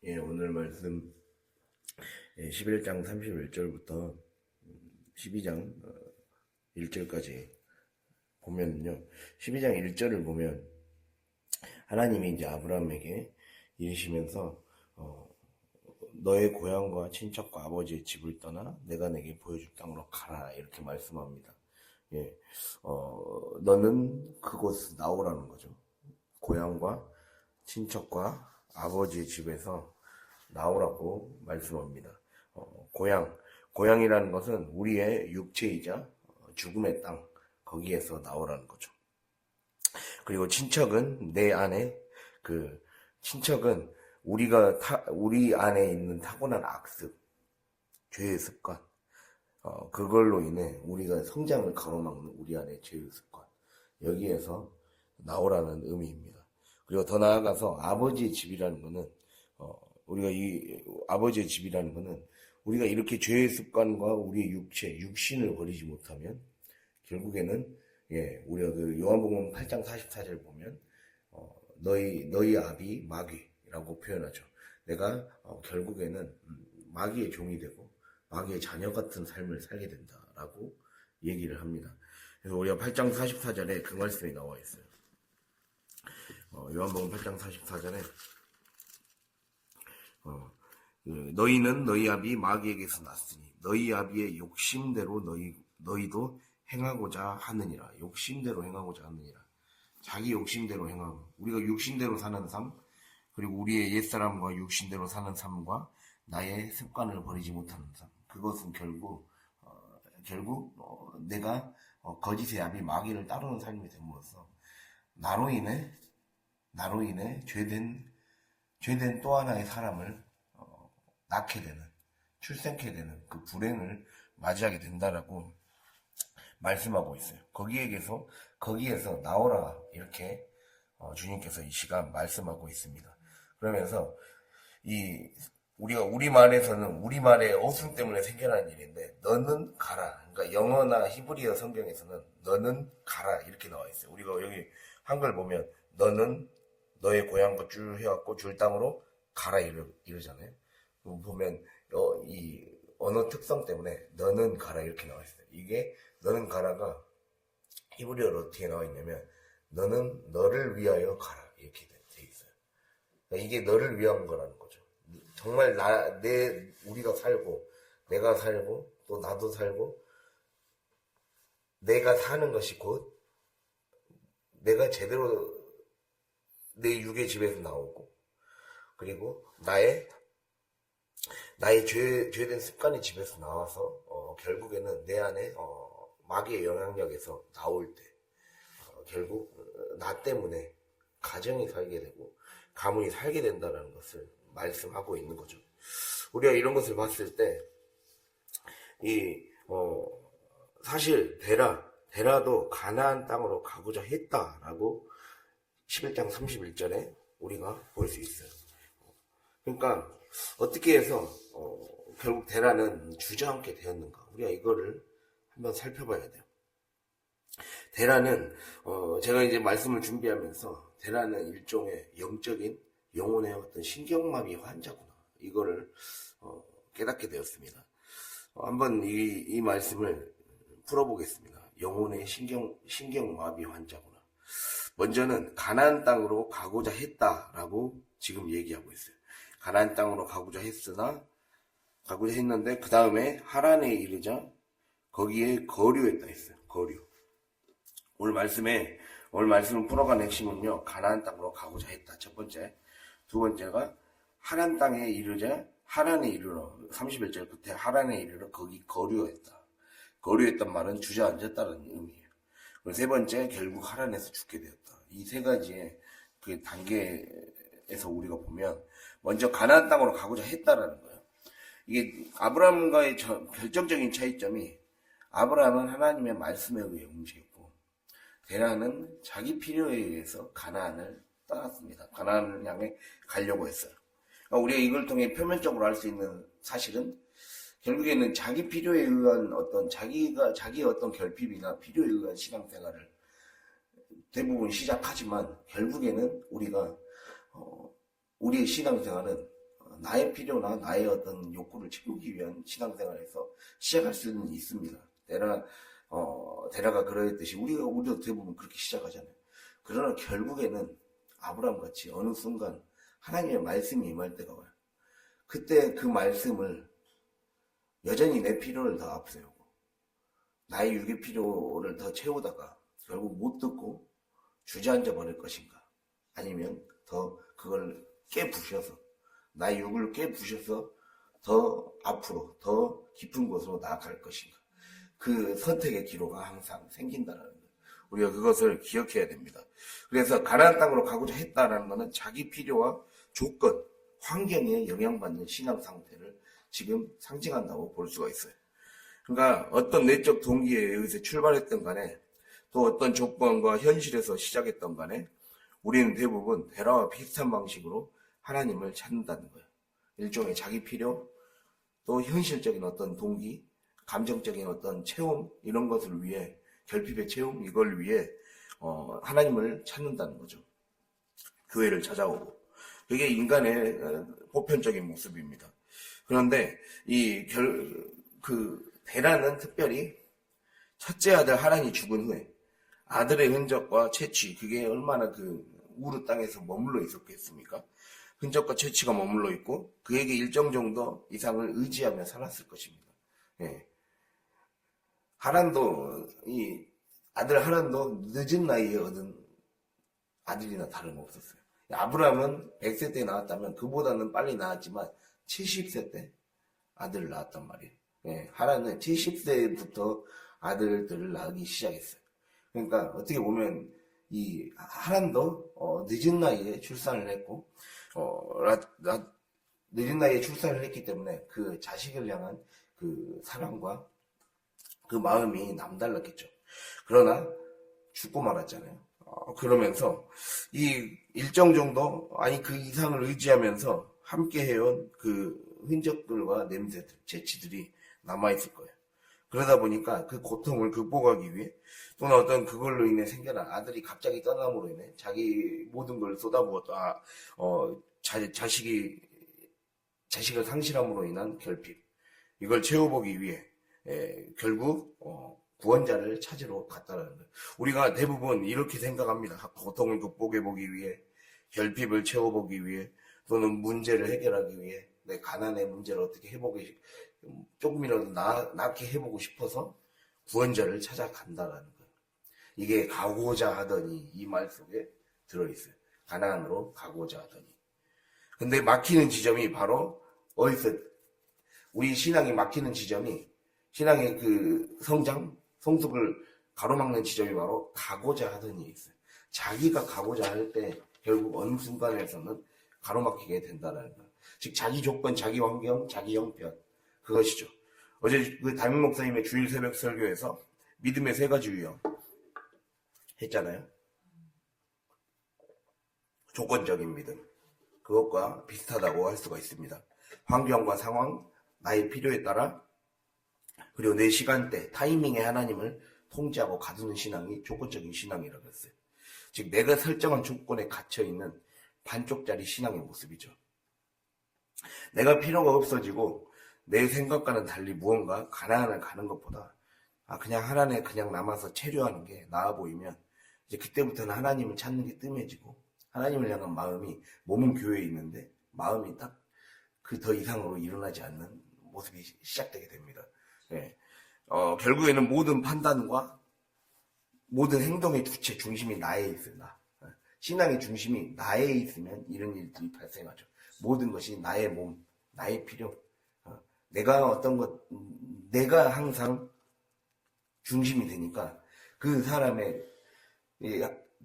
예, 오늘 말씀 11장 31절부터 12장 1절까지 보면요. 12장 1절을 보면 하나님이 이제 아브라함에게 이르시면서 너의 고향과 친척과 아버지의 집을 떠나 내가 내게 보여줄 땅으로 가라 이렇게 말씀합니다. 예, 너는 그곳 나오라는 거죠. 고향과 친척과 아버지의 집에서 나오라고 말씀합니다. 고향이라는 것은 우리의 육체이자 죽음의 땅, 거기에서 나오라는 거죠. 그리고 친척은 내 안에, 친척은 우리 안에 있는 타고난 악습, 죄의 습관, 그걸로 인해 우리가 성장을 가로막는 우리 안의 죄의 습관, 여기에서 나오라는 의미입니다. 그리고 더 나아가서 아버지의 집이라는 것은 우리가 이 아버지의 집이라는 것은 우리가 이렇게 죄의 습관과 우리의 육신을 버리지 못하면 결국에는 우리가 그 요한복음 8장 44절 보면 너희 아비 마귀라고 표현하죠. 내가 결국에는 마귀의 종이 되고 마귀의 자녀 같은 삶을 살게 된다라고 얘기를 합니다. 그래서 우리가 8장 44절에 그 말씀이 나와 있어요. 요한복음 8장 44절에 너희는 너희 아비 마귀에게서 났으니 너희 아비의 욕심대로 너희도 행하고자 하느니라. 욕심대로 행하고자 하느니라. 자기 욕심대로 행하고 우리가 육신대로 사는 삶 그리고 우리의 옛사람과 육신대로 사는 삶과 나의 습관을 버리지 못하는 삶 그것은 결국 내가 거짓의 아비 마귀를 따르는 삶이 됨으로써 나로 인해 죄된 또 하나의 사람을 낳게 되는, 출생케 되는 그 불행을 맞이하게 된다라고 말씀하고 있어요. 거기에서 나오라 이렇게 주님께서 이 시간 말씀하고 있습니다. 그러면서 우리가 우리말에서는 우리말의 어순 때문에 생겨난 일인데 너는 가라. 그러니까 영어나 히브리어 성경에서는 너는 가라 이렇게 나와 있어요. 우리가 여기 한글 보면 너는 너의 고향과 줄 해왔고 줄 땅으로 가라 이러잖아요. 보면 이 언어 특성 때문에 너는 가라 이렇게 나와 있어요. 이게 너는 가라가 히브리어로 어떻게 나와 있냐면 너는 너를 위하여 가라 이렇게 돼 있어요. 그러니까 이게 너를 위한 거라는 거죠. 정말 우리가 살고 내가 살고 또 나도 살고 내가 사는 것이 곧 내가 제대로 내 육의 집에서 나오고 그리고 나의 죄된 습관의 집에서 나와서 결국에는 내 안에 마귀의 영향력에서 나올 때 결국 나 때문에 가정이 살게 되고 가문이 살게 된다는 것을 말씀하고 있는 거죠. 우리가 이런 것을 봤을 때 사실 데라도 가나안 땅으로 가고자 했다라고 11장 31절에 우리가 볼 수 있어요. 그러니까 어떻게 해서 결국 데라는 주저앉게 되었는가? 우리가 이거를 한번 살펴봐야 돼요. 데라는 제가 이제 말씀을 준비하면서 데라는 일종의 영적인 영혼의 어떤 신경마비 환자구나. 이거를 깨닫게 되었습니다. 한번 이 말씀을 풀어보겠습니다. 영혼의 신경마비 환자구나. 먼저는 가나안 땅으로 가고자 했다라고 지금 얘기하고 있어요. 가나안 땅으로 가고자 했는데 그 다음에 하란에 이르자 거기에 거류했다 했어요. 거류. 오늘 말씀을 풀어간 핵심은요. 가나안 땅으로 가고자 했다. 첫 번째. 두 번째가 하란 땅에 이르자 하란에 이르러 31절 끝에 하란에 이르러 거기 거류했다. 거류했단 말은 주저앉았다는 의미예요. 그리고 세 번째 결국 하란에서 죽게 되었다. 이 세 가지의 그 단계에서 우리가 보면 먼저 가나안 땅으로 가고자 했다라는 거예요. 이게 아브라함과의 결정적인 차이점이 아브라함은 하나님의 말씀에 의해 움직였고 데라는 자기 필요에 의해서 가나안을 떠났습니다. 가나안을 향해 가려고 했어요. 그러니까 우리가 이걸 통해 표면적으로 알 수 있는 사실은 결국에는 자기 필요에 의한 자기의 어떤 결핍이나 필요에 의한 신앙생활을 대부분 시작하지만 결국에는 우리의 신앙생활은 나의 필요나 나의 어떤 욕구를 채우기 위한 신앙생활에서 시작할 수는 있습니다. 데라가 그러했듯이 우리도 대부분 그렇게 시작하잖아요. 그러나 결국에는 아브라함 같이 어느 순간 하나님의 말씀이 임할 때가 와요. 그때 그 말씀을 여전히 내 필요를 더 앞세우고 나의 육의 필요를 더 채우다가 결국 못 듣고 주저앉아 버릴 것인가, 아니면 더 그걸 깨부셔서 나의 육을 깨부셔서 더 앞으로 더 깊은 곳으로 나아갈 것인가, 그 선택의 기로가 항상 생긴다는 거예요. 우리가 그것을 기억해야 됩니다. 그래서 가나안 땅으로 가고자 했다라는 것은 자기 필요와 조건, 환경에 영향받는 신앙 상태를 지금 상징한다고 볼 수가 있어요. 그러니까 어떤 내적 동기에 의해서 출발했던 간에 또 어떤 조건과 현실에서 시작했던 간에 우리는 대부분 데라와 비슷한 방식으로 하나님을 찾는다는 거예요. 일종의 자기 필요, 또 현실적인 어떤 동기, 감정적인 어떤 체험, 이런 것을 위해, 결핍의 체험, 이걸 위해 하나님을 찾는다는 거죠. 교회를 찾아오고. 그게 인간의 보편적인 모습입니다. 그런데 데라는 특별히 첫째 아들 하란이 죽은 후에 아들의 흔적과 채취, 그게 얼마나 그 우르 땅에서 머물러 있었겠습니까? 흔적과 채취가 머물러 있고 그에게 일정 정도 이상을 의지하며 살았을 것입니다. 예. 아들 하란도 늦은 나이에 얻은 아들이나 다름없었어요. 아브라함은 100세 때 낳았다면 그보다는 빨리 낳았지만 70세 때 아들을 낳았단 말이에요. 예. 하란은 70세부터 아들들을 낳기 시작했어요. 그러니까 어떻게 보면 이 하란도 늦은 나이에 출산을 했고 늦은 나이에 출산을 했기 때문에 그 자식을 향한 그 사랑과 그 마음이 남달랐겠죠. 그러나 죽고 말았잖아요. 그러면서 이 일정 정도, 아니 그 이상을 의지하면서 함께 해온 그 흔적들과 냄새들, 재치들이 남아있을 거예요. 그러다 보니까 그 고통을 극복하기 위해, 또는 어떤 그걸로 인해 생겨난 아들이 갑자기 떠남으로 인해 자기 모든 걸 쏟아부었다, 자식을 상실함으로 인한 결핍, 이걸 채워보기 위해 결국 구원자를 찾으러 갔다라는 거예요. 우리가 대부분 이렇게 생각합니다. 고통을 극복해보기 위해, 결핍을 채워보기 위해, 또는 문제를 해결하기 위해, 내 가난의 문제를 어떻게 조금이라도 낫게 해보고 싶어서 구원자를 찾아간다라는 거예요. 이게 가고자 하더니, 이 말 속에 들어있어요. 가나안으로 가고자 하더니. 근데 막히는 지점이 바로 어디서, 우리 신앙이 막히는 지점이, 신앙의 그 성숙을 가로막는 지점이 바로 가고자 하더니 있어요. 자기가 가고자 할 때 결국 어느 순간에서는 가로막히게 된다는 거예요. 즉 자기 조건, 자기 환경, 자기 형편, 그것이죠. 어제 그 담임 목사님의 주일 새벽 설교에서 믿음의 세 가지 유형 했잖아요. 조건적인 믿음, 그것과 비슷하다고 할 수가 있습니다. 환경과 상황, 나의 필요에 따라, 그리고 내 시간대, 타이밍에 하나님을 통제하고 가두는 신앙이 조건적인 신앙이라고 했어요. 즉 내가 설정한 조건에 갇혀있는 반쪽짜리 신앙의 모습이죠. 내가 필요가 없어지고 내 생각과는 달리 무언가 가나안을 가는 것보다 그냥 하나님에 그냥 남아서 체류하는 게 나아 보이면, 이제 그때부터는 하나님을 찾는 게 뜸해지고, 하나님을 향한 마음이, 몸은 교회에 있는데 마음이 딱 그 더 이상으로 일어나지 않는 모습이 시작되게 됩니다. 예. 결국에는 모든 판단과 모든 행동의 주체 중심이 나에 있어요. 신앙의 중심이 나에 있으면 이런 일들이 발생하죠. 모든 것이 나의 몸, 나의 필요, 내가 항상 중심이 되니까 그 사람의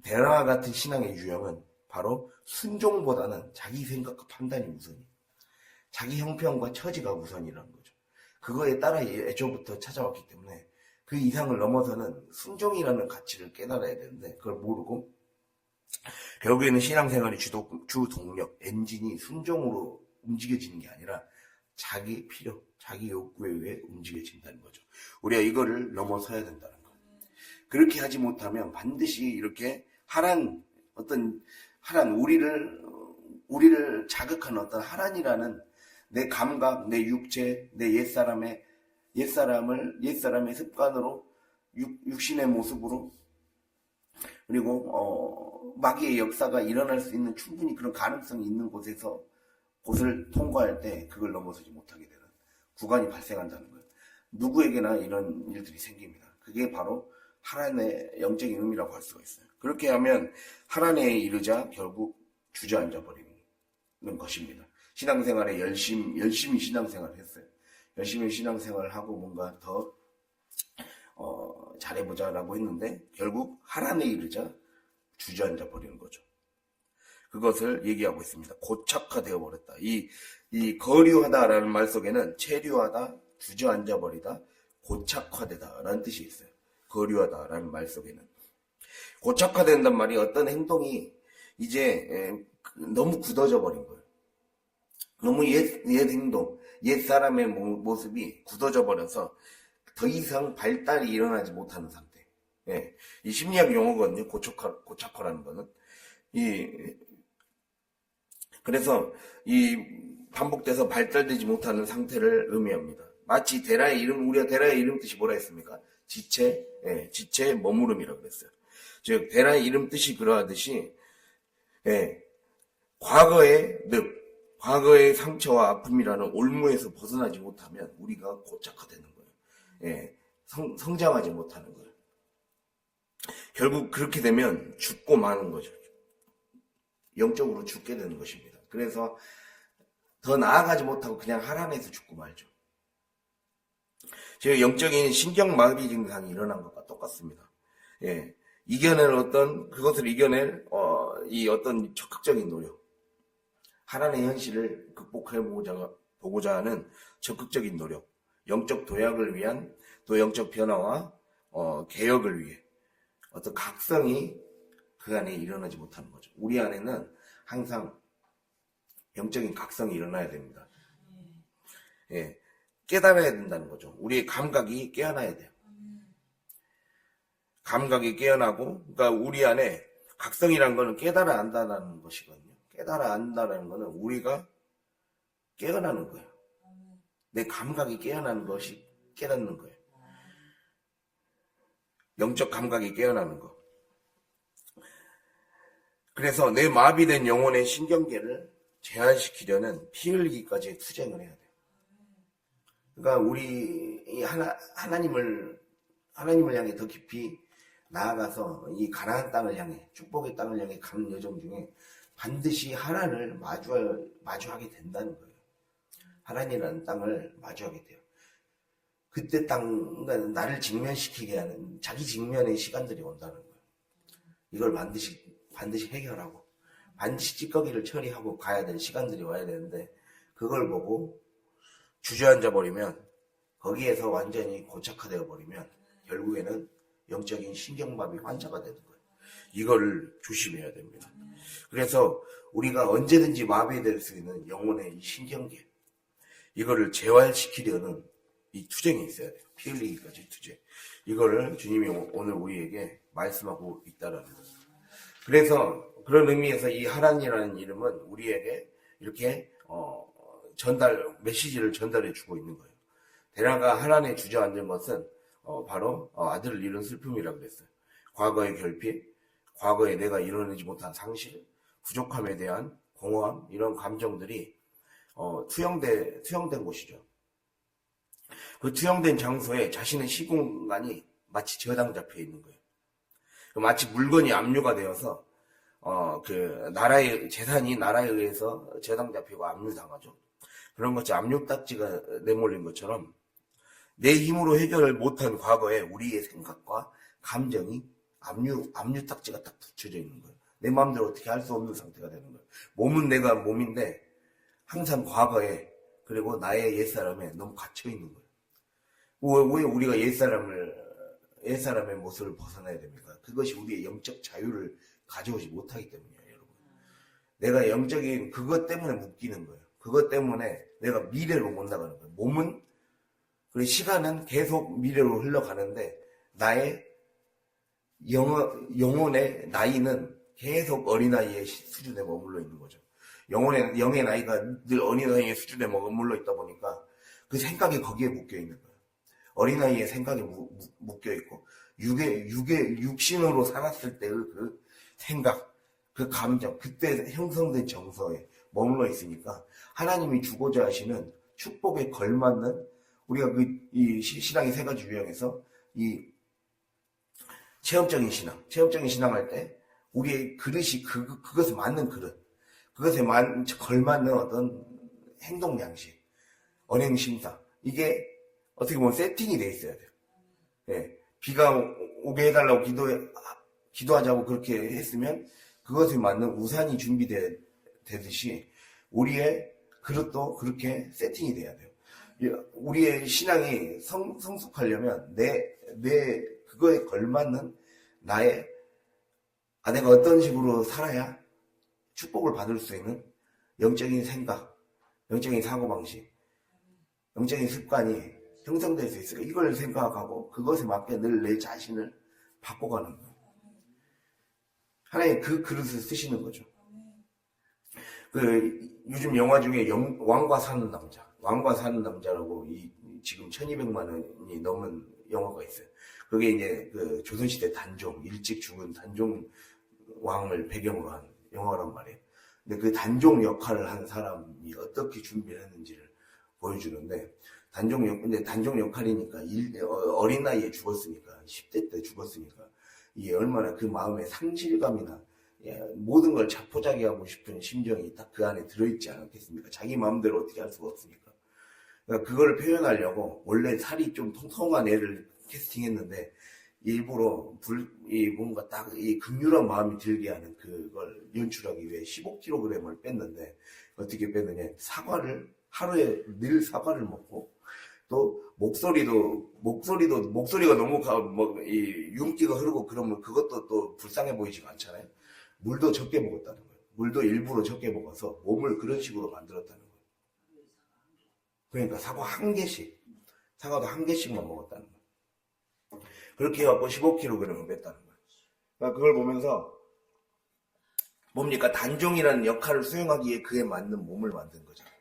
데라 같은 신앙의 유형은 바로 순종보다는 자기 생각과 판단이 우선이, 자기 형편과 처지가 우선이라는 거죠. 그거에 따라 애초부터 찾아왔기 때문에 그 이상을 넘어서는 순종이라는 가치를 깨달아야 되는데 그걸 모르고 결국에는 신앙생활의 주 동력, 엔진이 순종으로 움직여지는 게 아니라 자기 필요, 자기 욕구에 의해 움직여진다는 거죠. 우리가 이거를 넘어서야 된다는 거예요. 그렇게 하지 못하면 반드시 이렇게 우리를 우리를 자극하는 어떤 하란이라는 내 감각, 내 육체, 내 옛사람의 습관으로 육신의 모습으로 그리고 마귀의 역사가 일어날 수 있는 충분히 그런 가능성이 있는 곳을 통과할 때 그걸 넘어서지 못하게 되는 구간이 발생한다는 거예요. 누구에게나 이런 일들이 생깁니다. 그게 바로 하란의 영적인 의미라고 할 수가 있어요. 그렇게 하면 하란에 이르자 결국 주저앉아 버리는 것입니다. 신앙생활에 열심히 신앙생활을 했어요. 열심히 신앙생활을 하고 뭔가 더 잘해보자라고 했는데 결국 하란에 이르자 주저앉아 버리는 거죠. 그것을 얘기하고 있습니다. 고착화되어 버렸다. 이 거류하다라는 말 속에는 체류하다, 주저앉아 버리다, 고착화되다라는 뜻이 있어요. 거류하다라는 말 속에는 고착화된단 말이 어떤 행동이 이제 너무 굳어져 버린 거예요. 너무 옛 행동, 옛 사람의 모습이 굳어져 버려서 더 이상 발달이 일어나지 못하는 상태. 예. 이 심리학 용어거든요. 고착화라는 거는. 그래서 반복돼서 발달되지 못하는 상태를 의미합니다. 마치 우리가 데라의 이름 뜻이 뭐라 했습니까? 지체의 머무름이라고 그랬어요. 즉, 데라의 이름 뜻이 그러하듯이, 과거의 과거의 상처와 아픔이라는 올무에서 벗어나지 못하면 우리가 고착화되는 거예요. 성장하지 못하는 거예요. 결국 그렇게 되면 죽고 마는 거죠. 영적으로 죽게 되는 것입니다. 그래서 더 나아가지 못하고 그냥 하란에서 죽고 말죠. 즉 영적인 신경마비 증상이 일어난 것과 똑같습니다. 그것을 이겨낼 이 어떤 적극적인 노력, 하나님의 현실을 극복해보고자 하는 적극적인 노력, 영적 도약을 위한 또 영적 변화와 개혁을 위해 어떤 각성이 그 안에 일어나지 못하는 거죠. 우리 안에는 항상 영적인 각성이 일어나야 됩니다. 깨달아야 된다는 거죠. 우리의 감각이 깨어나야 돼요. 감각이 깨어나고, 그러니까 우리 안에 각성이라는 거는 깨달아 안다는 것이거든요. 깨달아 안다는 거는 우리가 깨어나는 거예요. 내 감각이 깨어나는 것이 깨닫는 거예요. 영적 감각이 깨어나는 거. 그래서 내 마비된 영혼의 신경계를 제한시키려는 피 흘리기까지의 투쟁을 해야 돼요. 그러니까 우리 하나님을 향해 더 깊이 나아가서 이 가나안 땅을 향해, 축복의 땅을 향해 가는 여정 중에 반드시 하란을 마주하게 된다는 거예요. 하란이라는 땅을 마주하게 돼요. 그때 그러니까 나를 직면시키게 하는 자기 직면의 시간들이 온다는 거예요. 이걸 반드시 해결하고 반드시 찌꺼기를 처리하고 가야 될 시간들이 와야 되는데 그걸 보고 주저앉아 버리면 거기에서 완전히 고착화되어 버리면 결국에는 영적인 신경마비 환자가 되는 거예요. 이걸 조심해야 됩니다. 그래서 우리가 언제든지 마비될 수 있는 영혼의 이 신경계 이거를 재활시키려는 이 투쟁이 있어야 돼요. 피 흘리기까지 투쟁. 이거를 주님이 오늘 우리에게 말씀하고 있다라는 거예요. 그래서 그런 의미에서 이 하란이라는 이름은 우리에게 이렇게 메시지를 전달해 주고 있는 거예요. 데라가 하란에 주저앉은 것은 바로 아들을 잃은 슬픔이라고 그랬어요. 과거의 결핍, 과거에 내가 이뤄내지 못한 상실, 부족함에 대한 공허함 이런 감정들이 투영된 곳이죠. 그 투영된 장소에 자신의 시공간이 마치 저당 잡혀 있는 거예요. 마치 물건이 압류가 되어서 재산이 나라에 의해서 저당 잡히고 압류당하죠. 그런 것이 압류딱지가 내몰린 것처럼 내 힘으로 해결을 못한 과거에 우리의 생각과 감정이 압류딱지가 딱 붙여져 있는 거예요. 내 마음대로 어떻게 할 수 없는 상태가 되는 거예요. 몸은 내가 몸인데 항상 과거에 그리고 나의 옛사람에 너무 갇혀 있는 거예요. 왜 우리가 옛사람의 모습을 벗어나야 됩니까? 그것이 우리의 영적 자유를 가져오지 못하기 때문이에요, 여러분. 내가 영적인 그것 때문에 묶이는 거예요. 그것 때문에 내가 미래로 못 나가는 거예요. 몸은 그리고 시간은 계속 미래로 흘러가는데 나의 영혼의 나이는 계속 어린아이의 수준에 머물러 있는 거죠. 영의 나이가 늘 어린아이의 수준에 머물러 있다 보니까 그 생각이 거기에 묶여 있는 거예요. 어린아이의 생각이 묶여 있고, 육신으로 살았을 때의 그 생각, 그 감정, 그때 형성된 정서에 머물러 있으니까 하나님이 주고자 하시는 축복에 걸맞는, 우리가 이 신앙이 세 가지 유형에서 이 체험적인 신앙 할 때 우리의 그릇이 그것에 맞는 그릇, 그것에 걸맞는 어떤 행동 양식, 언행 심사, 이게 어떻게 보면 세팅이 돼 있어야 돼요. 예, 비가 오게 해달라고 기도하자고 그렇게 했으면 그것에 맞는 우산이 준비되듯이 우리의 그릇도 그렇게 세팅이 돼야 돼요. 우리의 신앙이 성숙하려면 그거에 걸맞는 내가 어떤 식으로 살아야 축복을 받을 수 있는 영적인 생각, 영적인 사고방식, 영적인 습관이 형성될 수 있을까? 이걸 생각하고 그것에 맞게 늘 내 자신을 바꿔가는 거예요. 하나님 그 그릇을 쓰시는 거죠. 요즘 영화 중에 왕과 사는 남자라고 지금 1200만 원이 넘은 영화가 있어요. 그게 이제 조선시대 일찍 죽은 단종 왕을 배경으로 한 영화란 말이에요. 근데 그 단종 역할을 한 사람이 어떻게 준비를 했는지를 보여주는데, 근데 단종 역할이니까 어린 나이에 죽었으니까, 10대 때 죽었으니까, 이게 얼마나 그 마음의 상실감이나 모든 걸 자포자기하고 싶은 심정이 딱 그 안에 들어있지 않았겠습니까? 자기 마음대로 어떻게 할 수가 없으니까. 그러니까 그걸 표현하려고 원래 살이 좀 통통한 애를 캐스팅했는데, 일부러 뭔가 딱 이 극률한 마음이 들게 하는 그걸 연출하기 위해 15kg을 뺐는데, 어떻게 뺐느냐, 하루에 늘 사과를 먹고, 또 목소리가 너무 윤기가 흐르고 그러면 그것도 또 불쌍해 보이지가 않잖아요. 물도 적게 먹었다는 거예요. 물도 일부러 적게 먹어서 몸을 그런 식으로 만들었다는 거예요. 그러니까 사과도 한 개씩만 먹었다는 거예요. 그렇게 해갖고 15kg을 뺐다는 거예요. 그러니까 그걸 보면서 뭡니까? 단종이라는 역할을 수행하기에 그에 맞는 몸을 만든 거잖아요.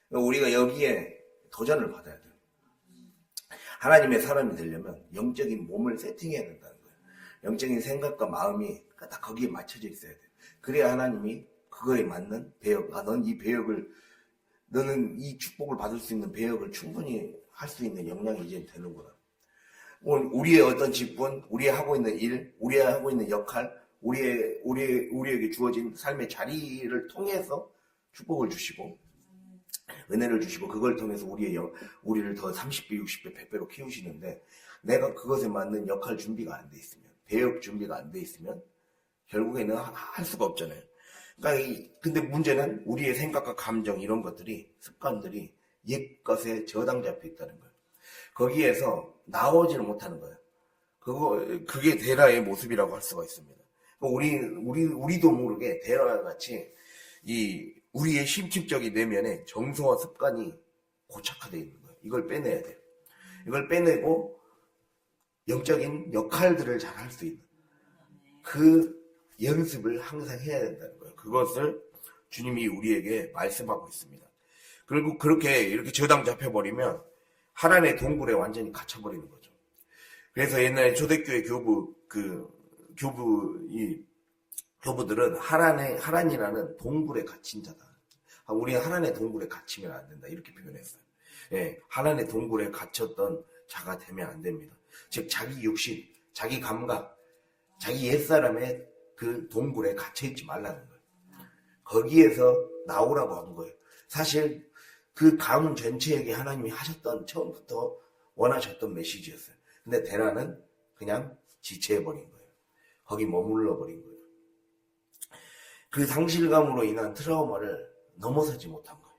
그러니까 우리가 여기에 도전을 받아야 돼요. 하나님의 사람이 되려면 영적인 몸을 세팅해야 된다는 거예요. 영적인 생각과 마음이 딱 거기에 맞춰져 있어야 돼요. 그래야 하나님이 그거에 맞는 배역, 너는 이 축복을 받을 수 있는 배역을 충분히 할 수 있는 역량이 이제 되는구나. 우리의 어떤 직분, 우리의 하고 있는 일, 우리의 하고 있는 역할, 우리에게 주어진 삶의 자리를 통해서 축복을 주시고, 은혜를 주시고, 그걸 통해서 우리를 더 30배, 60배, 100배로 키우시는데, 내가 그것에 맞는 역할 준비가 안 돼 있으면, 배역 준비가 안 돼 있으면, 결국에는 할 수가 없잖아요. 그러니까 근데 문제는 우리의 생각과 감정, 이런 것들이, 습관들이 옛것에 저당 잡혀 있다는 거예요. 거기에서 나오지를 못하는 거예요. 그게 데라의 모습이라고 할 수가 있습니다. 우리도 모르게 데라와 같이 우리의 심층적인 내면에 정서와 습관이 고착화되어 있는 거예요. 이걸 빼내야 돼요. 이걸 빼내고 영적인 역할들을 잘 할 수 있는 그 연습을 항상 해야 된다는 거예요. 그것을 주님이 우리에게 말씀하고 있습니다. 그리고 이렇게 저당 잡혀버리면 하나님의 동굴에 완전히 갇혀버리는 거죠. 그래서 옛날에 초대교회 교부들은 하란이라는 동굴에 갇힌 자다. 우리는 하란의 동굴에 갇히면 안 된다. 이렇게 표현했어요. 예, 하란의 동굴에 갇혔던 자가 되면 안 됩니다. 즉, 자기 육신, 자기 감각, 자기 옛사람의 그 동굴에 갇혀있지 말라는 거예요. 거기에서 나오라고 한 거예요. 사실 그 가문 전체에게 하나님이 처음부터 원하셨던 메시지였어요. 근데 데라는 그냥 지체해버린 거예요. 거기 머물러버린 거예요. 그 상실감으로 인한 트라우마를 넘어서지 못한 거예요.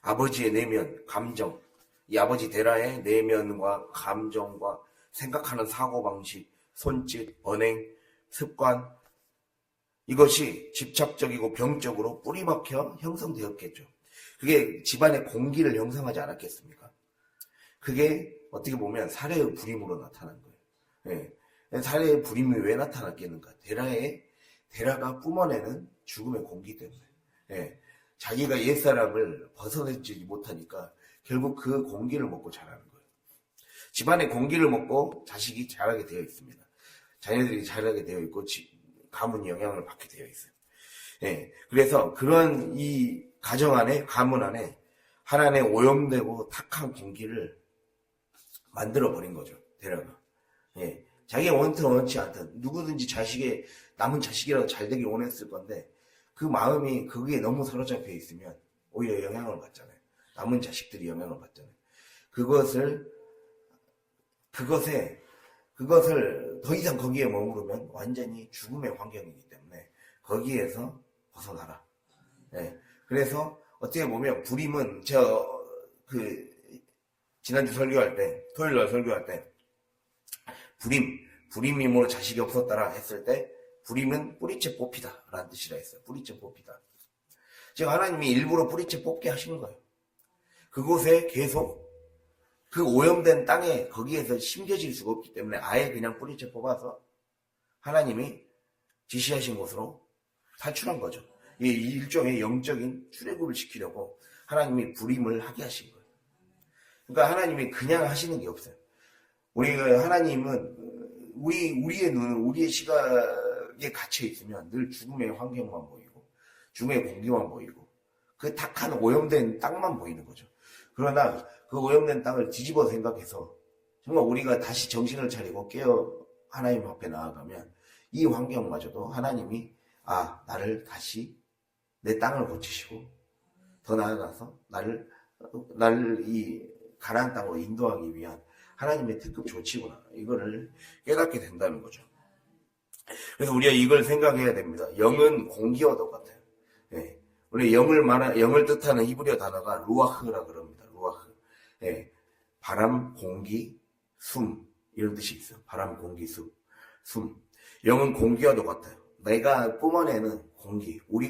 아버지의 내면, 감정, 이 아버지 데라의 내면과 감정과 생각하는 사고방식, 손짓, 언행, 습관, 이것이 집착적이고 병적으로 뿌리박혀 형성되었겠죠. 그게 집안의 공기를 형성하지 않았겠습니까? 그게 어떻게 보면 살해의 불임으로 나타난 거예요. 예. 살해의 불임이 왜 나타났겠는가? 데라가 뿜어내는 죽음의 공기 때문에. 예. 자기가 옛사람을 벗어내지 못하니까 결국 그 공기를 먹고 자라는 거예요. 집안의 공기를 먹고 자식이 자라게 되어 있습니다. 자녀들이 자라게 되어 있고 가문이 영향을 받게 되어 있어요. 예, 그래서 그런 이 가정 안에, 가문 안에 하나님의 오염되고 탁한 공기를 만들어버린 거죠. 데려가. 예, 자기가 원든 원치 않든 누구든지 남은 자식이라도 잘 되길 원했을 건데 그 마음이 거기에 너무 사로잡혀 있으면 오히려 영향을 받잖아요. 남은 자식들이 영향을 받잖아요. 그것을 더 이상 거기에 머무르면 완전히 죽음의 환경이기 때문에 거기에서 벗어나라. 네. 그래서 어떻게 보면 불임은 지난주 설교할 때, 토요일날 설교할 때 불임임으로 자식이 없었다라 했을 때 불임은 뿌리째 뽑히다 라는 뜻이라 했어요. 뿌리째 뽑히다. 즉 하나님이 일부러 뿌리째 뽑게 하시는 거예요. 그곳에 계속 그 오염된 땅에 거기에서 심겨질 수가 없기 때문에 아예 그냥 뿌리째 뽑아서 하나님이 지시하신 곳으로 탈출한 거죠. 이 일종의 영적인 출애굽을 시키려고 하나님이 불임을 하게 하신 거예요. 그러니까 하나님이 그냥 하시는 게 없어요. 하나님은 우리의 눈은 우리의 시각에 갇혀 있으면 늘 죽음의 환경만 보이고 죽음의 공기만 보이고 그 탁한 오염된 땅만 보이는 거죠. 그러나 그 오염된 땅을 뒤집어 생각해서 정말 우리가 다시 정신을 차리고 깨어 하나님 앞에 나아가면 이 환경마저도 하나님이 나를 다시 내 땅을 고치시고 더 나아가서 나를 이 가나안 땅으로 인도하기 위한 하나님의 특급 조치구나 이거를 깨닫게 된다는 거죠. 그래서 우리가 이걸 생각해야 됩니다. 영은 공기와 똑같아요. 예. 우리 영을 뜻하는 히브리어 단어가 루아흐라 그럽니다. 루아흐. 예. 바람, 공기, 숨 이런 뜻이 있어요. 바람, 공기, 숨. 영은 공기와 똑같아요. 내가 뿜어내는 공기, 우리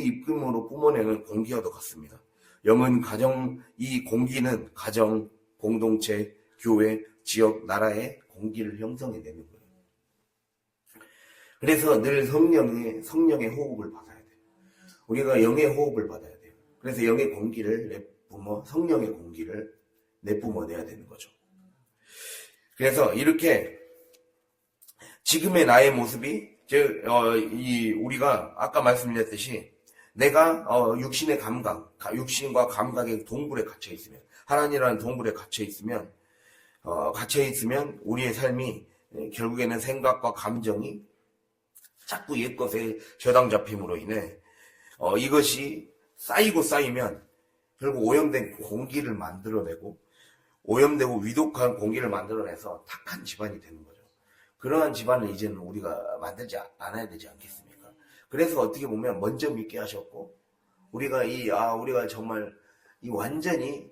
입김으로 뿜어내는 공기와 똑같습니다. 영은 이 공기는 가정, 공동체, 교회, 지역, 나라의 공기를 형성해내는 거예요. 그래서 늘 성령의 호흡을 받아야 돼요. 우리가 영의 호흡을 받아야 돼요. 그래서 영의 공기를 성령의 공기를 내뿜어내야 되는 거죠. 그래서 이렇게 지금의 나의 모습이 우리가 아까 말씀드렸듯이 내가 육신의 육신과 감각의 동굴에 갇혀 있으면 하나님이라는 동굴에 갇혀 있으면 우리의 삶이 결국에는 생각과 감정이 자꾸 옛것에 저당 잡힘으로 인해 이것이 쌓이면 결국 오염된 공기를 만들어내고 오염되고 위독한 공기를 만들어내서 탁한 집안이 되는 거죠. 그러한 집안을 이제는 우리가 만들지 않아야 되지 않겠습니까? 그래서 어떻게 보면 먼저 믿게 하셨고 우리가 정말 완전히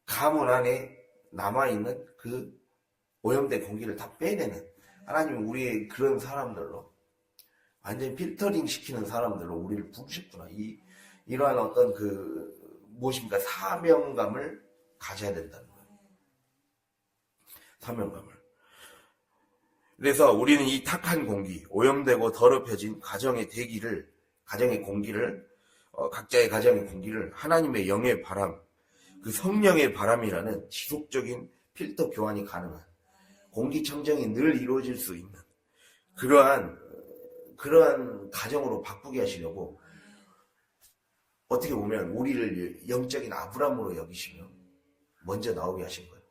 가문 안에 남아있는 그 오염된 공기를 다 빼내는 하나님은 우리의 그런 사람들로 완전히 필터링 시키는 사람들로 우리를 부르셨구나. 이러한 어떤 무엇인가 사명감을 가져야 된다는 거예요. 사명감을. 그래서 우리는 이 탁한 공기, 오염되고 더럽혀진 가정의 공기를 각자의 가정의 공기를 하나님의 영의 바람, 그 성령의 바람이라는 지속적인 필터 교환이 가능한 공기청정이 늘 이루어질 수 있는 그러한 가정으로 바꾸게 하시려고 어떻게 보면 우리를 영적인 아브람으로 여기시며 먼저 나오게 하신 거예요.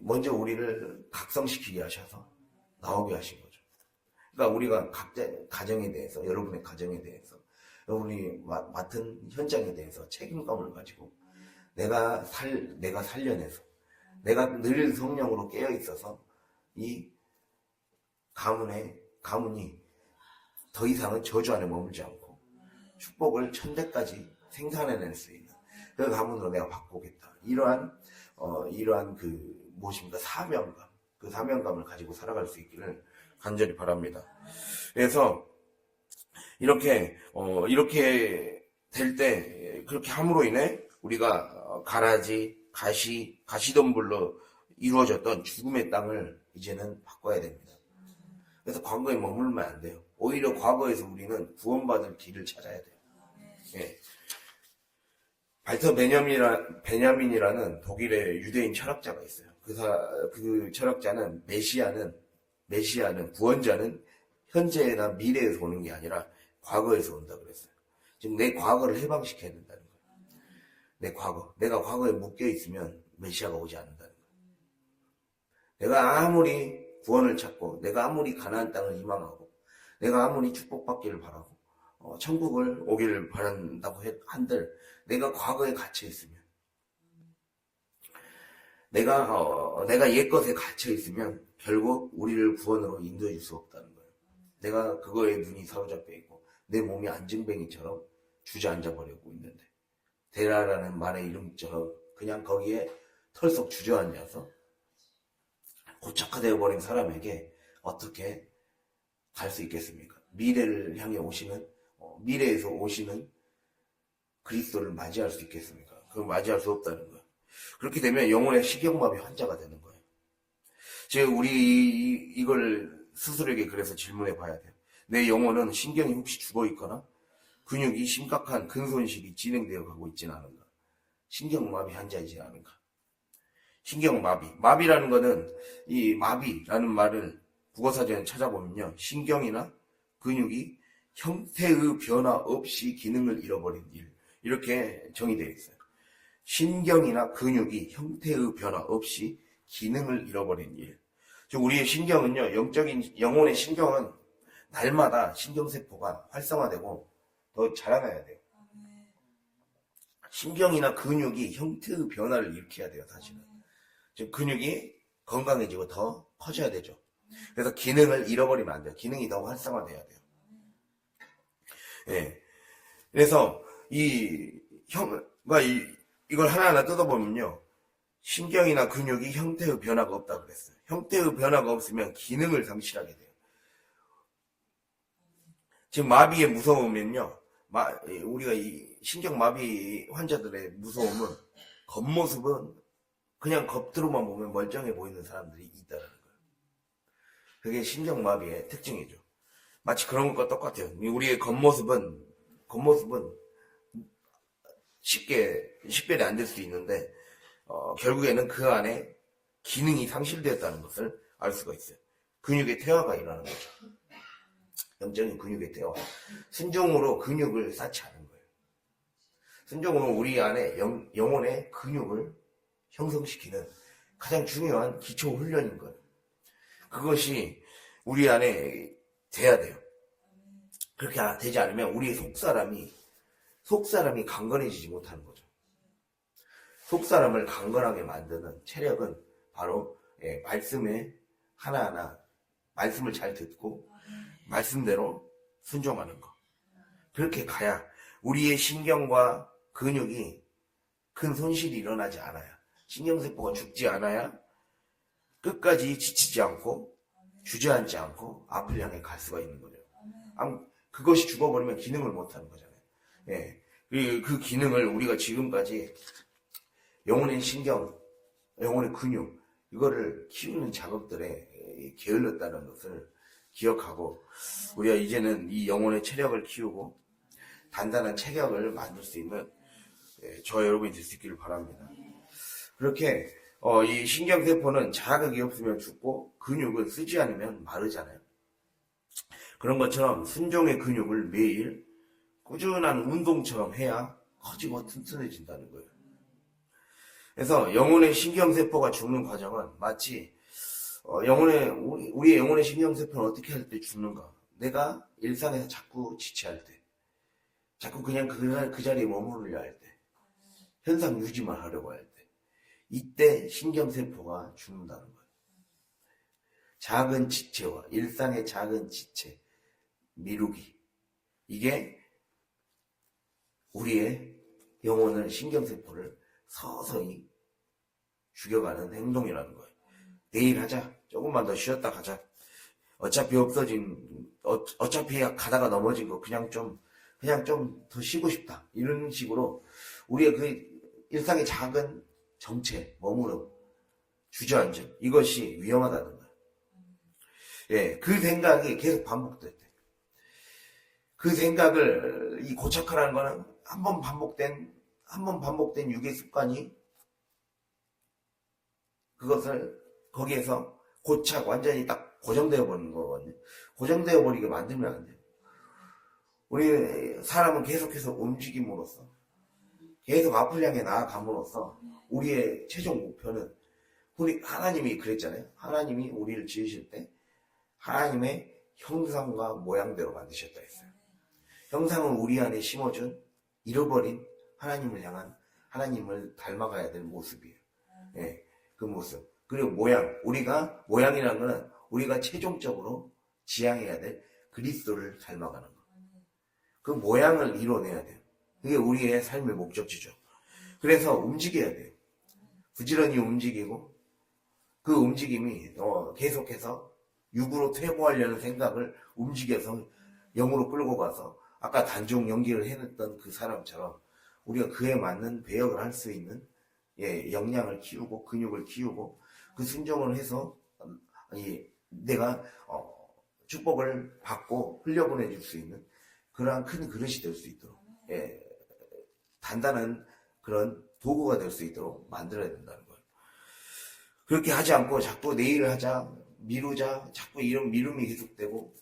먼저 우리를 각성시키게 하셔서 나오게 하신 거죠. 그러니까 우리가 각자 가정에 대해서, 여러분의 가정에 대해서, 여러분이 맡은 현장에 대해서 책임감을 가지고 내가 살려내서 내가 늘 성령으로 깨어 있어서 이 가문이 더 이상은 저주 안에 머물지 않고 축복을 천대까지 생산해낼 수 있는 그 가문으로 내가 바꾸겠다. 이러한 무엇입니까? 그 사명감을 가지고 살아갈 수 있기를 간절히 바랍니다. 그래서 이렇게 될 때, 그렇게 함으로 인해 우리가 가시덤불로 이루어졌던 죽음의 땅을 이제는 바꿔야 됩니다. 그래서 과거에 머물면 안 돼요. 오히려 과거에서 우리는 구원받을 길을 찾아야 돼요. 예. 발터 베냐민이라는 독일의 유대인 철학자가 있어요. 그 철학자는 메시아는 구원자는 현재나 미래에서 오는 게 아니라 과거에서 온다 그랬어요. 지금 내 과거를 해방시켜야 된다는 거예요. 내 과거. 내가 과거에 묶여 있으면 메시아가 오지 않는다는 거예요. 내가 아무리 구원을 찾고, 내가 아무리 가나안 땅을 희망하고, 내가 아무리 축복받기를 바라고, 천국을 오기를 바란다고 한들, 내가 과거에 갇혀 있으면, 내가 옛것에 갇혀 있으면 결국 우리를 구원으로 인도해 줄 수 없다는 거예요. 내가 그거에 눈이 사로잡혀 있고 내 몸이 안증뱅이처럼 주저앉아 버리고 있는데, 데라라는 말의 이름처럼 그냥 거기에 털썩 주저앉아서 고착화되어 버린 사람에게 어떻게 갈 수 있겠습니까? 미래를 향해 오시는, 미래에서 오시는 그리스도를 맞이할 수 있겠습니까? 그걸 맞이할 수 없다는 거예요. 그렇게 되면 영혼의 식용마비 환자가 되는 거예요. 제가 우리 이걸 스스로에게 그래서 질문해 봐야 돼요. 내 영혼은 신경이 혹시 죽어 있거나 근육이 심각한 근손실이 진행되어 가고 있지는 않은가? 신경마비 환자이지 않은가? 신경마비. 마비라는 거는, 이 마비라는 말을 국어사전에 찾아보면요, 신경이나 근육이 형태의 변화 없이 기능을 잃어버린 일, 이렇게 정의되어 있어요. 신경이나 근육이 형태의 변화 없이 기능을 잃어버린 일. 즉 우리의 신경은요, 영혼의 신경은 날마다 신경세포가 활성화되고 더 자라나야 돼요. 신경이나 근육이 형태의 변화를 일으켜야 돼요, 사실은. 즉 근육이 건강해지고 더 커져야 되죠. 그래서 기능을 잃어버리면 안 돼요. 기능이 더 활성화돼야 돼요. 예. 그래서 이걸 하나하나 뜯어보면요, 신경이나 근육이 형태의 변화가 없다고 그랬어요. 형태의 변화가 없으면 기능을 상실하게 돼요. 지금 마비의 무서움은요, 우리가 이 신경마비 환자들의 무서움은, 겉모습은 그냥 겉으로만 보면 멀쩡해 보이는 사람들이 있다는 거예요. 그게 신경마비의 특징이죠. 마치 그런 것과 똑같아요. 우리의 겉모습은 식별이 안 될 수 있는데, 결국에는 그 안에 기능이 상실되었다는 것을 알 수가 있어요. 근육의 퇴화가 일어나는 거죠. 영적인 근육의 퇴화. 순종으로 근육을 쌓지 않은 거예요. 순종으로 우리 안에 영혼의 근육을 형성시키는 가장 중요한 기초 훈련인 거예요. 그것이 우리 안에 돼야 돼요. 그렇게 되지 않으면 우리의 속사람이 강건해지지 못하는 거죠. 속사람을 강건하게 만드는 체력은 바로 말씀에 하나하나 말씀을 잘 듣고 말씀대로 순종하는 거. 그렇게 가야 우리의 신경과 근육이 큰 손실이 일어나지 않아야, 신경세포가 죽지 않아야 끝까지 지치지 않고 주저앉지 않고 앞을 향해 갈 수가 있는 거죠. 그것이 죽어버리면 기능을 못하는 거잖아요. 예. 그 기능을 우리가 지금까지 영혼의 신경, 영혼의 근육, 이거를 키우는 작업들에 게을렀다는 것을 기억하고, 우리가 이제는 이 영혼의 체력을 키우고 단단한 체격을 만들 수 있는 저 여러분이 될 수 있기를 바랍니다. 그렇게 이 신경세포는 자극이 없으면 죽고 근육은 쓰지 않으면 마르잖아요. 그런 것처럼 순종의 근육을 매일 꾸준한 운동처럼 해야 커지고 튼튼해진다는 거예요. 그래서 영혼의 신경세포가 죽는 과정은 마치 우리의 영혼의 신경세포는 어떻게 할 때 죽는가? 내가 일상에서 자꾸 지체할 때, 자꾸 그냥 그 자리에 머무르려 할 때, 현상 유지만 하려고 할 때, 이때 신경세포가 죽는다는 거예요. 작은 지체와 일상의 작은 지체, 미루기, 이게 우리의 영혼의 신경세포를 서서히 죽여가는 행동이라는 거예요. 내일 하자, 조금만 더 쉬었다 가자, 어차피 가다가 넘어진 거 그냥 좀 더 쉬고 싶다, 이런 식으로 우리의 그 일상의 작은 정체, 머무름, 주저앉음, 이것이 위험하다는 거예요. 예, 그 생각이 계속 반복될 때, 그 생각을 이 고착화라는 거는 한 번 반복된 유괴 습관이 그것을 거기에서 고착 완전히 딱 고정되어 버리는 거거든요. 고정되어 버리게 만들면 안 돼요. 우리 사람은 계속해서 움직임으로써 계속 앞을 향해 나아감으로써 우리의 최종 목표는 우리 하나님이 그랬잖아요. 하나님이 우리를 지으실 때 하나님의 형상과 모양대로 만드셨다 했어요. 형상은 우리 안에 심어준 잃어버린 하나님을 향한 하나님을 닮아가야 될 모습이에요. 예, 그 모습. 그리고 우리가 모양이라는 거는 우리가 최종적으로 지향해야 될 그리스도를 닮아가는 거. 그 모양을 이뤄내야 돼요. 그게 우리의 삶의 목적지죠. 그래서 움직여야 돼요. 부지런히 움직이고 그 움직임이 계속해서 육으로 퇴보하려는 생각을 움직여서 영으로 끌고 가서 아까 단종 연기를 해냈던 그 사람처럼 우리가 그에 맞는 배역을 할 수 있는 역량을 키우고 근육을 키우고 그 순종을 해서 내가 축복을 받고 흘려보내줄 수 있는 그러한 큰 그릇이 될 수 있도록 단단한 그런 도구가 될 수 있도록 만들어야 된다는 거예요. 그렇게 하지 않고 자꾸 내일 하자 미루자 자꾸 이런 미rum이 계속되고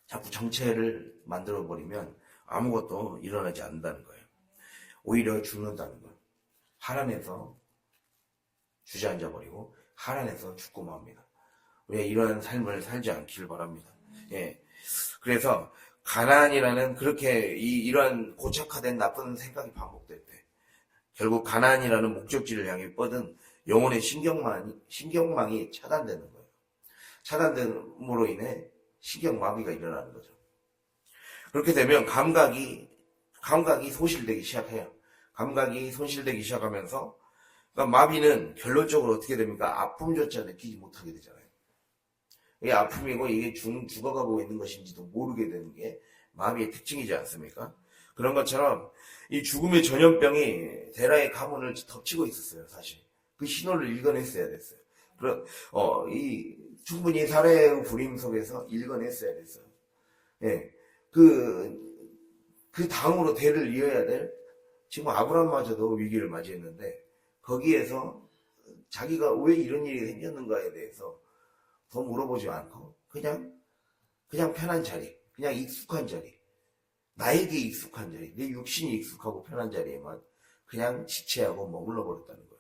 자꾸 정체를 만들어버리면 아무것도 일어나지 않는다는 거예요. 오히려 죽는다는 거예요. 하란에서 주저앉아버리고 하란에서 죽고 맙니다. 우리가 이러한 삶을 살지 않기를 바랍니다. 그래서 가나안이라는 그렇게 이러한 고착화된 나쁜 생각이 반복될 때 결국 가나안이라는 목적지를 향해 뻗은 영혼의 신경망이 차단되는 거예요. 차단됨으로 인해 신경마비가 일어나는 거죠. 그렇게 되면 감각이 소실되기 시작해요. 감각이 손실되기 시작하면서 그러니까 마비는 결론적으로 어떻게 됩니까? 아픔조차 느끼지 못하게 되잖아요. 이게 아픔이고 이게 죽어가고 있는 것인지도 모르게 되는 게 마비의 특징이지 않습니까? 그런 것처럼 이 죽음의 전염병이 데라의 가문을 덮치고 있었어요. 사실 그 신호를 읽어냈어야 됐어요. 충분히 사례의 불임 속에서 읽어냈어야 됐어요. 그 다음으로 대를 이어야 될 지금 아브라함마저도 위기를 맞이했는데 거기에서 자기가 왜 이런 일이 생겼는가에 대해서 더 물어보지 않고 그냥 편한 자리, 그냥 익숙한 자리, 나에게 익숙한 자리, 내 육신이 익숙하고 편한 자리에만 그냥 지체하고 머물러 버렸다는 거예요.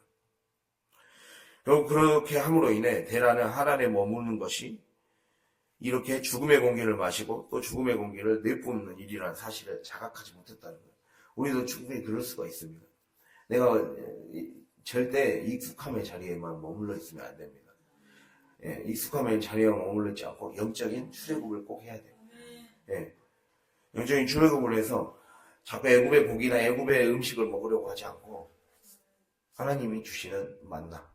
결국 그렇게 함으로 인해 데라는 하란에 머무는 것이 이렇게 죽음의 공기를 마시고 또 죽음의 공기를 내뿜는 일이라는 사실을 자각하지 못했다는 거예요. 우리도 충분히 그럴 수가 있습니다. 내가 절대 익숙함의 자리에만 머물러 있으면 안 됩니다. 익숙함의 자리에 머물러 있지 않고 영적인 출애굽을 꼭 해야 돼요. 영적인 출애굽을 해서 자꾸 애굽의 고기나 애굽의 음식을 먹으려고 하지 않고 하나님이 주시는 만나,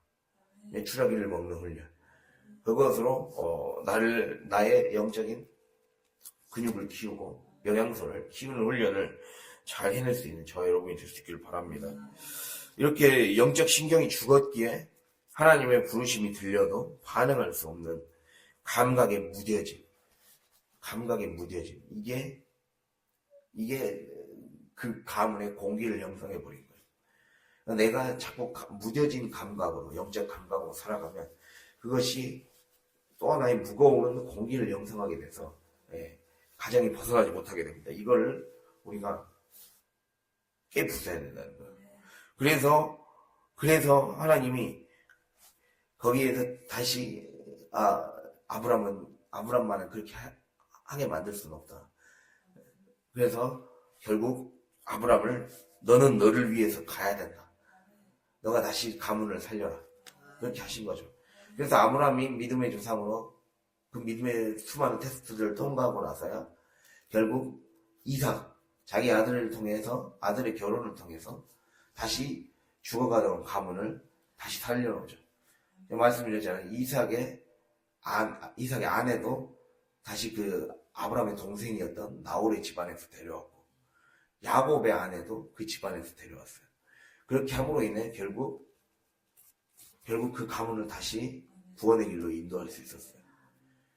추라기를 먹는 훈련, 그것으로 나의 영적인 근육을 키우고 영양소를 키우는 훈련을 잘 해낼 수 있는 저와 여러분이 될 수 있기를 바랍니다. 이렇게 영적 신경이 죽었기에 하나님의 부르심이 들려도 반응할 수 없는 감각의 무뎌짐. 이게 그 가문의 공기를 형성해 버린 거예요. 내가 자꾸 무뎌진 감각으로, 영적 감각으로 살아가면 그것이 또 하나의 무거운 공기를 형성하게 돼서 가정이 벗어나지 못하게 됩니다. 이거를 우리가 깨부숴야 된다는 거예요. 그래서 하나님이 거기에서 다시 아브람만은 그렇게 하게 만들 수는 없다. 그래서 결국 아브람을 너는 너를 위해서 가야 된다. 너가 다시 가문을 살려라. 그렇게 하신 거죠. 그래서 아브람이 믿음의 조상으로 그 믿음의 수많은 테스트들을 통과하고 나서야 결국 이삭, 자기 아들을 통해서 아들의 결혼을 통해서 다시 죽어가던 가문을 다시 살려놓죠. 말씀드렸잖아요. 이삭의 아내도 다시 그 아브라함의 동생이었던 나홀의 집안에서 데려왔고 야곱의 아내도 그 집안에서 데려왔어요. 그렇게 함으로 인해 결국 그 가문을 다시 구원의 길로 인도할 수 있었어요.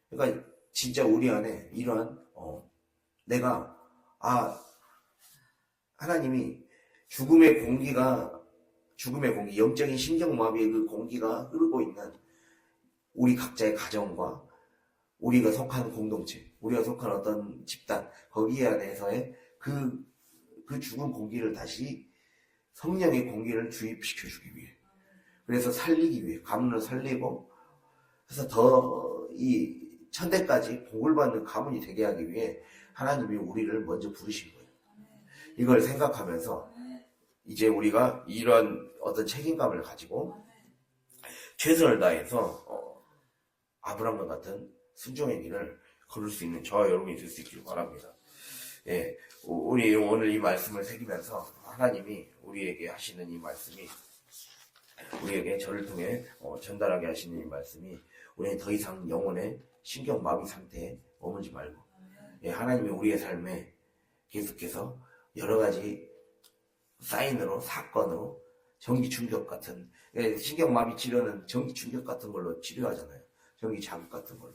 그러니까 진짜 우리 안에 이러한 내가 하나님이 죽음의 공기, 영적인 신경마비의 그 공기가 흐르고 있는 우리 각자의 가정과 우리가 속한 공동체, 우리가 속한 어떤 집단, 거기에 대해서의 그 죽은 공기를 다시 성령의 공기를 주입시켜주기 위해, 그래서 살리기 위해, 가문을 살리고, 그래서 더 이 천대까지 복을 받는 가문이 되게 하기 위해 하나님이 우리를 먼저 부르신 거예요. 이걸 생각하면서 이제 우리가 이런 어떤 책임감을 가지고 최선을 다해서 아브람과 같은 순종의 길을 걸을 수 있는 저와 여러분이 될 수 있길 바랍니다. 예, 우리 오늘 이 말씀을 새기면서 하나님이 우리에게 하시는 이 말씀이, 우리에게 저를 통해 전달하게 하시는 이 말씀이, 우리는 더 이상 영혼의 신경마비 상태에 머물지 말고, 예, 하나님이 우리의 삶에 계속해서 여러 가지 사인으로, 사건으로, 전기 충격 같은, 신경마비 치료는 전기 충격 같은 걸로 치료하잖아요. 전기 자극 같은 걸로.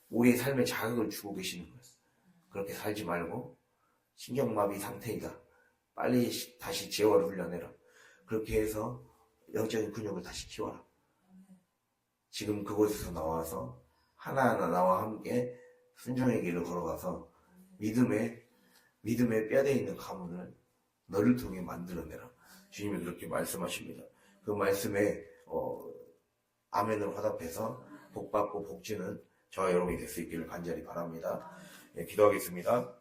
우리의 삶에 자극을 주고 계시는 거예요. 그렇게 살지 말고, 신경마비 상태이다. 빨리 다시 제어를 훈련해라. 그렇게 해서 영적인 근육을 다시 키워라. 지금 그곳에서 나와서 하나하나 나와 함께 순종의 길을 걸어가서 믿음의 뼈대에 있는 가문을 너를 통해 만들어내라. 주님이 그렇게 말씀하십니다. 그 말씀에 아멘으로 화답해서 복받고 복주는 저와 여러분이 될 수 있기를 간절히 바랍니다. 예, 기도하겠습니다.